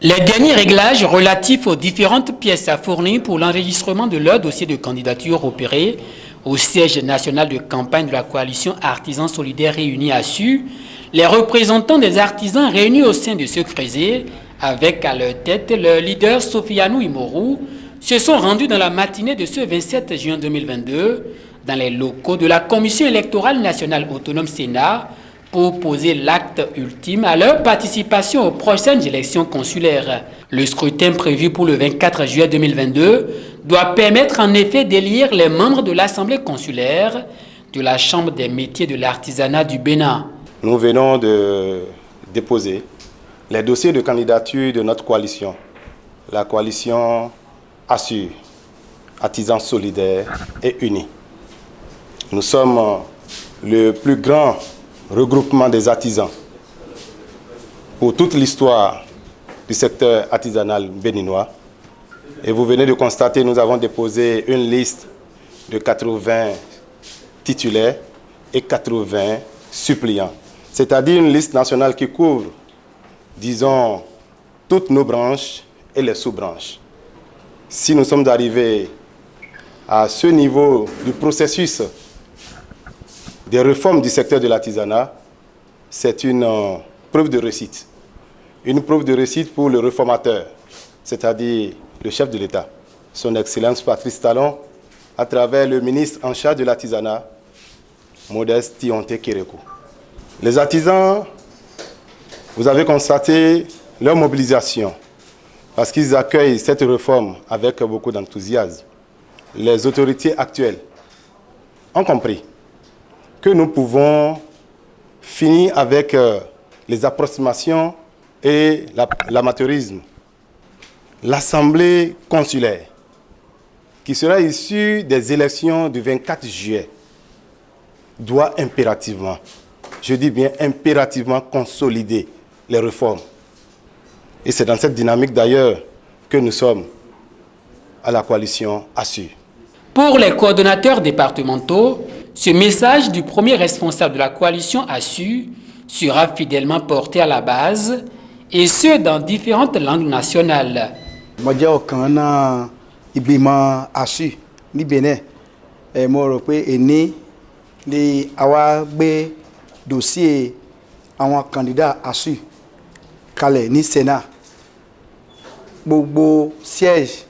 Les derniers réglages relatifs aux différentes pièces à fournir pour l'enregistrement de leur dossier de candidature opéré au siège national de campagne de la coalition Artisans Solidaires Réunis à Su, les représentants des artisans réunis au sein de ce creuset, avec à leur tête le leader Sofianou Imorou, se sont rendus dans la matinée de ce 27 juin 2022 dans les locaux de la Commission électorale nationale autonome Sénat pour poser l'acte ultime à leur participation aux prochaines élections consulaires. Le scrutin prévu pour le 24 juillet 2022 doit permettre en effet d'élire les membres de l'Assemblée consulaire de la Chambre des métiers de l'artisanat du Bénin. Nous venons de déposer les dossiers de candidature de notre coalition, la coalition Assure, Artisans Solidaires et Unis. Nous sommes le plus grand regroupement des artisans pour toute l'histoire du secteur artisanal béninois. Et vous venez de constater, nous avons déposé une liste de 80 titulaires et 80 suppléants. C'est-à-dire une liste nationale qui couvre, disons, toutes nos branches et les sous-branches. Si nous sommes arrivés à ce niveau du processus des réformes du secteur de l'artisanat, c'est une preuve de réussite. Une preuve de réussite pour le réformateur, c'est-à-dire le chef de l'État, son Excellence Patrice Talon, à travers le ministre en charge de l'artisanat, Modeste Tionté Kérékou. Les artisans, vous avez constaté leur mobilisation, parce qu'ils accueillent cette réforme avec beaucoup d'enthousiasme. Les autorités actuelles ont compris que nous pouvons finir avec les approximations et l'amateurisme. L'Assemblée consulaire, qui sera issue des élections du 24 juillet, doit impérativement, je dis bien impérativement, consolider les réformes. Et c'est dans cette dynamique d'ailleurs que nous sommes à la coalition Assure. Pour les coordonnateurs départementaux, ce message du premier responsable de la coalition Assure sera fidèlement porté à la base, et ce dans différentes langues nationales. Moi, je suis Ibrima Assure, ni Bénin. Et moi, je suis né, les dossier à candidat Assure, Calais, ni Sénat. Bobo siège,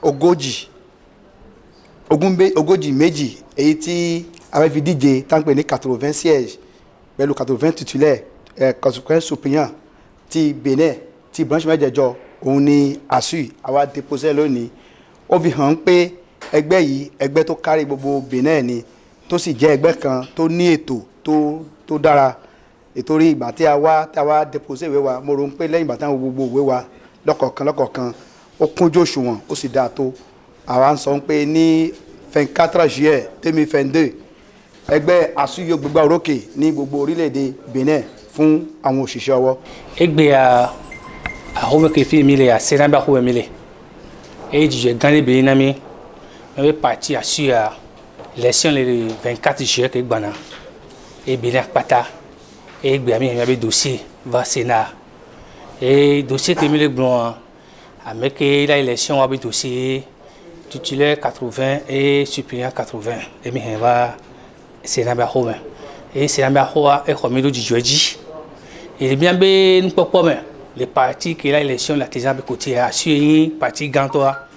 Ogoji. Ogoji Meji, et ici, avec DJ, tant que 80 sièges, le 80 titulaires, 80 suppléants, ti Bénin, ti branche médiajo, on est assis, avoir déposé l'ONI. On vit un peu, egbe to carré bobo Bénin ni, to si jẹ egbe kan, to ni ètò, to dára, ètò rí ìgbà tí a wá déposé ìwé wa, mo rò pé lẹ́yìn ìgbà tí àwọn gbogbo ìwé wa lọ́kọ̀ọ̀kan, ó kúnjú òṣùwọ̀n, ó sì dáa tó. Àwọn sọ pé ní 24 juillet 2022 ẹgbẹ́ Assure yóò gbégbá orókè ní gbogbo orílẹ̀-èdè Benin fún àwọn òṣìṣẹ́ ọwọ́. Ẹgbẹ́ ahome fi mi le Sénat ba ko mi le e je gagner Benin na mi e parti Assure élection le 24 juillet ke gbana e Benin pata e gbe ami be dossier va Sénat et dossier que mi le blon avec la élection wa be dossier titulaire 80 et suppléant 80 et mi va Sénat ba ho et Sénat ba ho e komi do jijoji et bien be npopo me les partis qui la élection l'artisan be côté Assure parti gantoa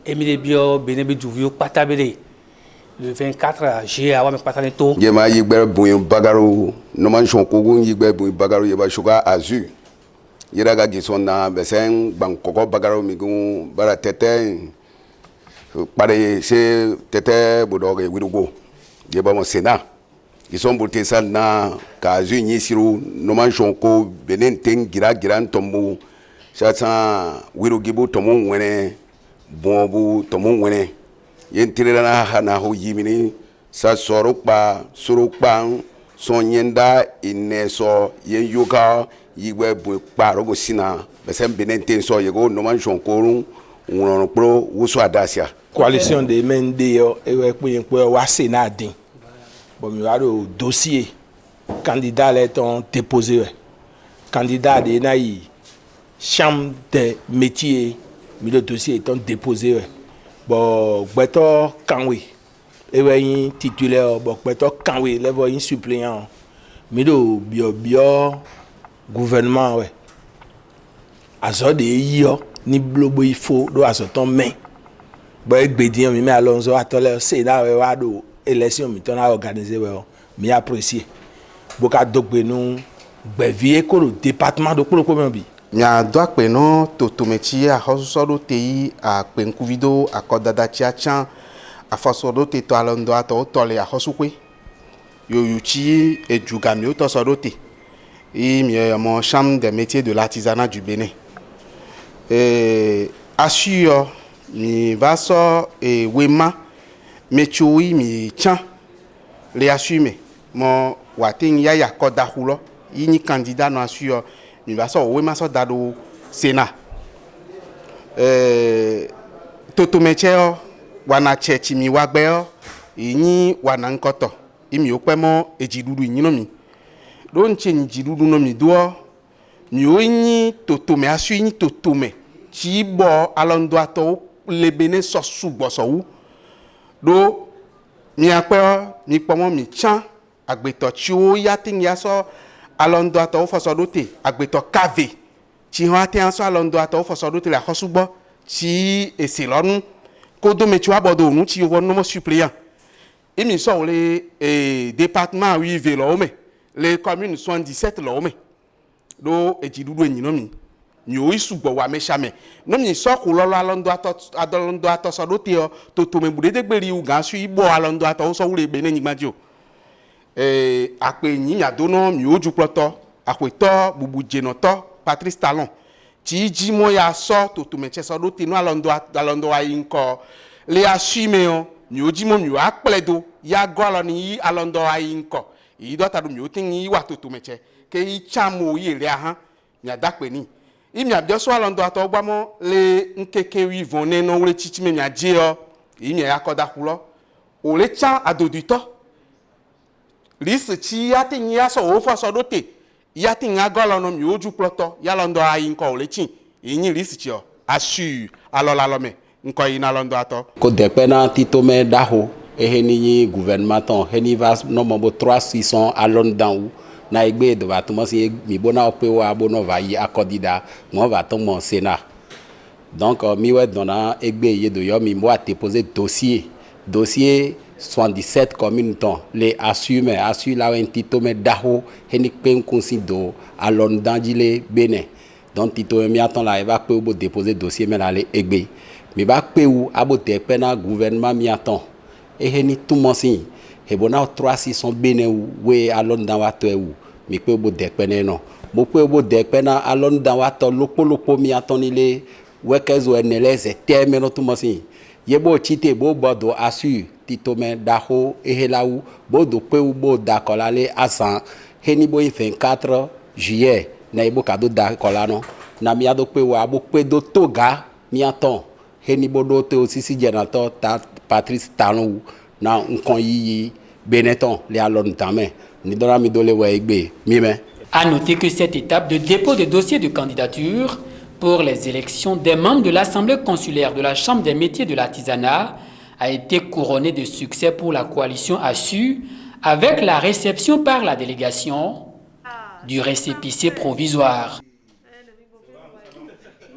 et mi le bio Benin be duvio patabele le 24 juillet awa me patane to yema yigbe boyin bagaro no man shon ko gun yigbe boyin bagaro yeba shuga Assure yira ga gison na besen bankoko bagaro mi gun bara tete pare se tete bodoge wirugo yeba mo Sénat ils sont portés ça na ka Assure ni siru no man shon ko Benin ten gira ntombo sa wirugibo tomo wene bombu tomo wene yentirela na hana ho yimini sa sorokpa sonyenda ineso yen yoka yigwe bu parogo sina besem Benin ten so yego no man shon ko run pro wuso adasia coalition de mende yo ewe pe wa Sénat din bon mi waro dossier candidat les ton déposé candidat de nayi chambre des métiers, le dossier étant déposé. Ouais. Bon, Beto Kanwe, et titulaire, bon, Beto Kanwe, les suppléant, bio gouvernement, ouais. À ce de yo, ni blobo il faut, do à ce temps main. Bon, avec Bédien, mais Alonso, à tout l'heure, c'est là, ouais, do élection, mais on a organisé, ouais, mais apprécié. Beaucoup de nous, bévier, le département de Kolokobi. Mia doa kpeno totometi a hosodo tei a kpenkuvido a kodada chiachan a fasodo te to alondo ato tole a hosukwe yo yuchi e jugami o to sodo te et mi mon chambre des métiers de l'artisanat du Bénin assure mi vaso e wema mechoui mi chan le assume mon wating ya koda hulo yini candidat no assure mi va so we ma so dado Sénat totomecheo wana chechi mi wagbeo yin wana nkoto imi opemo ejidudu yin no mi do nche njidudu no mi do mi o yin totome asu yin totome chi bo alondo ato le Bénin so sugbo so wu do mi ape mi pomo mi chan agbeto chi o ya tin ya so alondo ato fosodote agbeto kave chi ho ate so alondo ato fosodote la hosugbo chi eselonu kodo mechu abodo nu chi wo no mo suppléant imi so le département 8 vélo me les communes 77 lo me do ejidudu enyi no mi mi o isugbo wa me chame no mi so ko lo alondo ato sodote o to to me bude degberi u gan su ibo alondo ato so wure be ni gbajo akpe yin mi adono mi oju ploto akweto bubu jenoto Patrice Talon ti ji mo ya so to meche so do tinu alondo ayin ko le asime o mi oji mo mi wa pledo ya go ni alondo ayin ko yi do ta do mi o tin yi wa to meche ke yi chamo yi re ahan mi adakpe ni imi abio so alondo ato gba mo le nkeke wi vonne no wure chichi me mi aje o imi ya koda kulo o le cha adodito lisi chi ya tin ya so o fo so dote ya tin agolo no mi oju ploto ya londo ayin ko le chin yin lisi chi o asu alola lo me nko yin alondo ato ko depe na titome daho eheni gouvernement ton heni va no mo 3600 alondan na egbe do va to mo si mi bona o pe wa bona va yi akodida mo va to mon Sénat donc mi we dona egbe ye do yo mi mo a déposer dossier 77 communes ton les assure la un titome daho heni pen consido alondan dile Bénin donc titome mi attend la va pe o déposer dossier mais la egbe mi ba pe ou abo te pena gouvernement mi attend et heni tout mon si e bona 3600 Bénin we alondan wa to ou mi pe o de pena non mo pe o de pena alondan wa to lopo mi attend ile wekezo eneleze terme no tout mon si yebo chite bo bodo assure titome daho ehelaou bodo pe ou bo dakolale asan heni bo 24 juillet na ibo kado dakola no na mi ado pe wa bo pe do toga mi aton heni bodo te aussi si jenato ta Patrice Talon na nkon yi Benetton le alon tame ni dona mi dole wa egbe mi me. À noter que cette étape de dépôt de dossier de candidature pour les élections des membres de l'Assemblée consulaire de la Chambre des métiers de l'artisanat a été couronnée de succès pour la coalition ASSU avec la réception par la délégation du récépissé provisoire.